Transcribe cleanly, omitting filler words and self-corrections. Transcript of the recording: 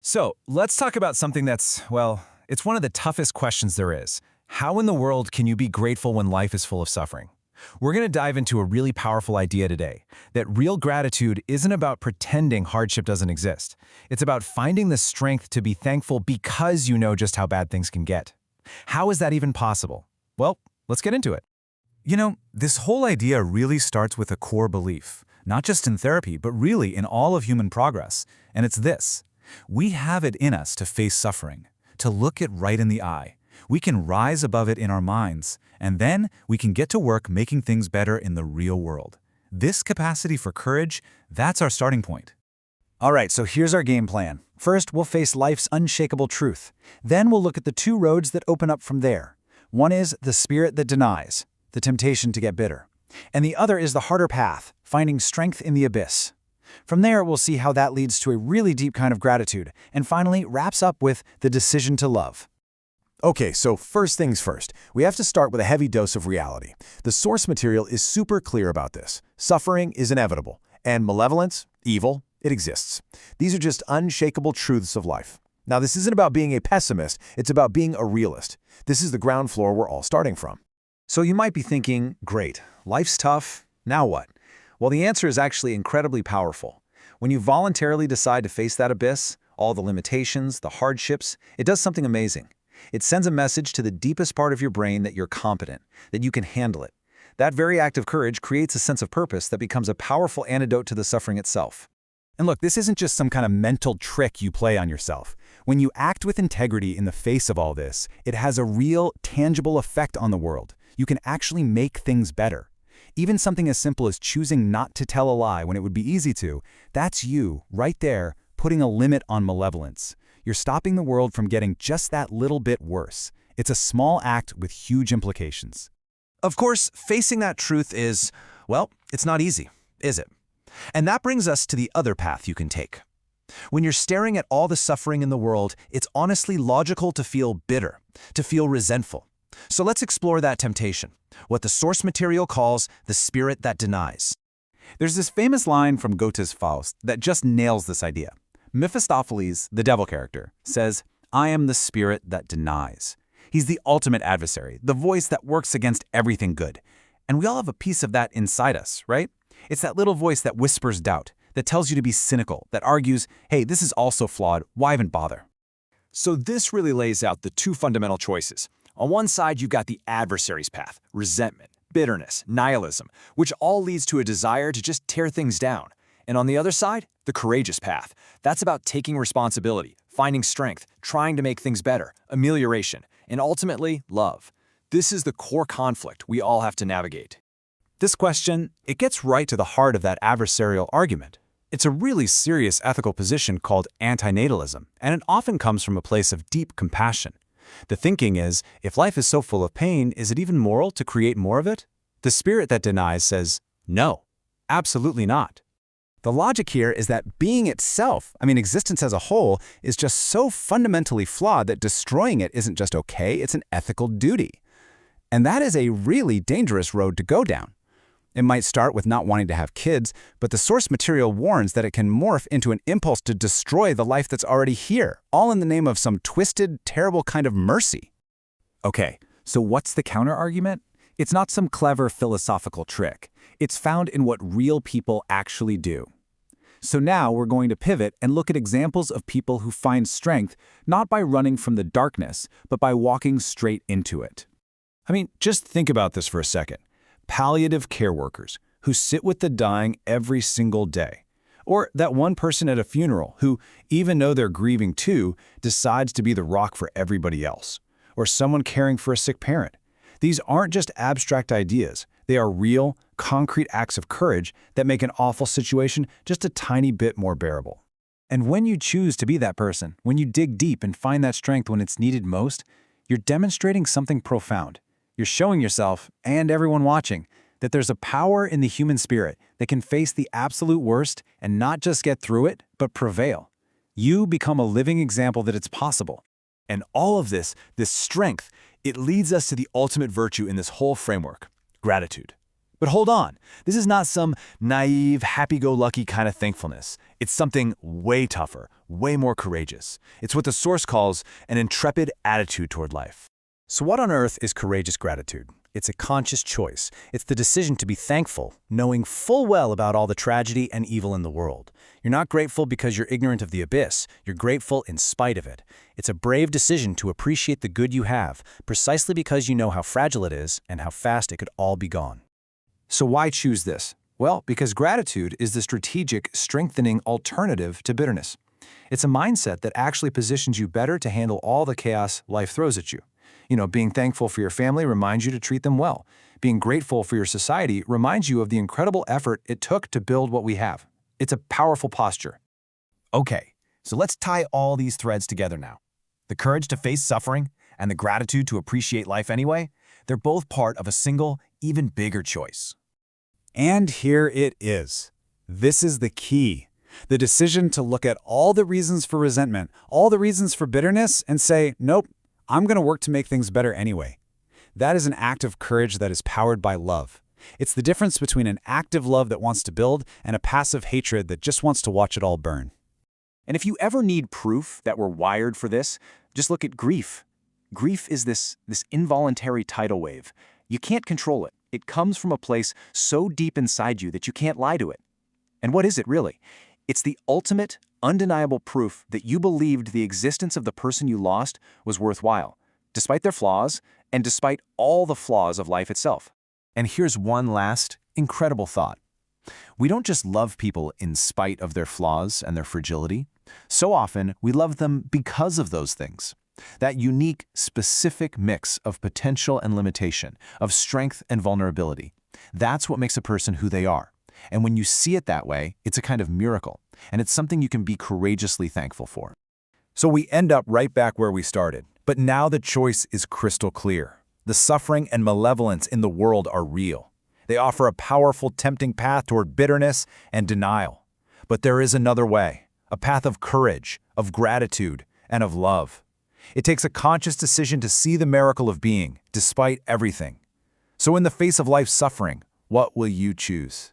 So, let's talk about something that's, well, it's one of the toughest questions there is. How in the world can you be grateful when life is full of suffering? We're going to dive into a really powerful idea today, that real gratitude isn't about pretending hardship doesn't exist. It's about finding the strength to be thankful because you know just how bad things can get. How is that even possible? Well, let's get into it. This whole idea really starts with a core belief, not just in therapy, but really in all of human progress. And it's this: we have it in us to face suffering, to look it right in the eye. We can rise above it in our minds, and then we can get to work making things better in the real world. This capacity for courage, that's our starting point. All right, so here's our game plan. First, we'll face life's unshakable truth. Then we'll look at the two roads that open up from there. One is the spirit that denies, the temptation to get bitter. And the other is the harder path, finding strength in the abyss. From there, we'll see how that leads to a really deep kind of gratitude, and finally wraps up with the decision to love. Okay, so first things first, we have to start with a heavy dose of reality. The source material is super clear about this. Suffering is inevitable, and malevolence, evil, it exists. These are just unshakable truths of life. Now, this isn't about being a pessimist, it's about being a realist. This is the ground floor we're all starting from. So you might be thinking, great, life's tough, now what? Well, the answer is actually incredibly powerful. When you voluntarily decide to face that abyss, all the limitations, the hardships, it does something amazing. It sends a message to the deepest part of your brain that you're competent, that you can handle it. That very act of courage creates a sense of purpose that becomes a powerful antidote to the suffering itself. And look, this isn't just some kind of mental trick you play on yourself. When you act with integrity in the face of all this, it has a real, tangible effect on the world. You can actually make things better. Even something as simple as choosing not to tell a lie when it would be easy to, that's you, right there, putting a limit on malevolence. You're stopping the world from getting just that little bit worse. It's a small act with huge implications. Of course, facing that truth is, well, it's not easy, is it? And that brings us to the other path you can take. When you're staring at all the suffering in the world, it's honestly logical to feel bitter, to feel resentful. So let's explore that temptation, what the source material calls the spirit that denies. There's this famous line from Goethe's Faust that just nails this idea. Mephistopheles, the devil character, says, "I am the spirit that denies." He's the ultimate adversary, the voice that works against everything good. And we all have a piece of that inside us, right? It's that little voice that whispers doubt, that tells you to be cynical, that argues, hey, this is also flawed, why even bother? So this really lays out the two fundamental choices. On one side, you've got the adversary's path, resentment, bitterness, nihilism, which all leads to a desire to just tear things down. And on the other side, the courageous path. That's about taking responsibility, finding strength, trying to make things better, amelioration, and ultimately, love. This is the core conflict we all have to navigate. This question, it gets right to the heart of that adversarial argument. It's a really serious ethical position called antinatalism, and it often comes from a place of deep compassion. The thinking is, if life is so full of pain, is it even moral to create more of it? The spirit that denies says, no, absolutely not. The logic here is that being itself, existence as a whole, is just so fundamentally flawed that destroying it isn't just okay, it's an ethical duty. And that is a really dangerous road to go down. It might start with not wanting to have kids, but the source material warns that it can morph into an impulse to destroy the life that's already here, all in the name of some twisted, terrible kind of mercy. Okay, so what's the counter-argument? It's not some clever philosophical trick. It's found in what real people actually do. So now we're going to pivot and look at examples of people who find strength not by running from the darkness, but by walking straight into it. Just think about this for a second. Palliative care workers who sit with the dying every single day. Or that one person at a funeral who, even though they're grieving too, decides to be the rock for everybody else. Or someone caring for a sick parent. These aren't just abstract ideas. They are real, concrete acts of courage that make an awful situation just a tiny bit more bearable. And when you choose to be that person, when you dig deep and find that strength when it's needed most, you're demonstrating something profound. You're showing yourself, and everyone watching, that there's a power in the human spirit that can face the absolute worst and not just get through it, but prevail. You become a living example that it's possible. And all of this strength, it leads us to the ultimate virtue in this whole framework, gratitude. But hold on, this is not some naive, happy-go-lucky kind of thankfulness. It's something way tougher, way more courageous. It's what the source calls an intrepid attitude toward life. So what on earth is courageous gratitude? It's a conscious choice. It's the decision to be thankful, knowing full well about all the tragedy and evil in the world. You're not grateful because you're ignorant of the abyss. You're grateful in spite of it. It's a brave decision to appreciate the good you have, precisely because you know how fragile it is and how fast it could all be gone. So why choose this? Well, because gratitude is the strategic, strengthening alternative to bitterness. It's a mindset that actually positions you better to handle all the chaos life throws at you. Being thankful for your family reminds you to treat them well. Being grateful for your society reminds you of the incredible effort it took to build what we have. It's a powerful posture. Okay, so let's tie all these threads together now. The courage to face suffering and the gratitude to appreciate life anyway, they're both part of a single, even bigger choice. And here it is. This is the key. The decision to look at all the reasons for resentment, all the reasons for bitterness, and say, nope, I'm going to work to make things better anyway. That is an act of courage that is powered by love. It's the difference between an active love that wants to build and a passive hatred that just wants to watch it all burn. And if you ever need proof that we're wired for this, just look at grief. Grief is this involuntary tidal wave. You can't control it. It comes from a place so deep inside you that you can't lie to it. And what is it really? It's the ultimate, undeniable proof that you believed the existence of the person you lost was worthwhile, despite their flaws and despite all the flaws of life itself. And here's one last, incredible thought. We don't just love people in spite of their flaws and their fragility. So often, we love them because of those things. That unique, specific mix of potential and limitation, of strength and vulnerability. That's what makes a person who they are. And when you see it that way, it's a kind of miracle, and it's something you can be courageously thankful for. So we end up right back where we started. But now the choice is crystal clear. The suffering and malevolence in the world are real. They offer a powerful, tempting path toward bitterness and denial. But there is another way, a path of courage, of gratitude, and of love. It takes a conscious decision to see the miracle of being, despite everything. So in the face of life's suffering, what will you choose?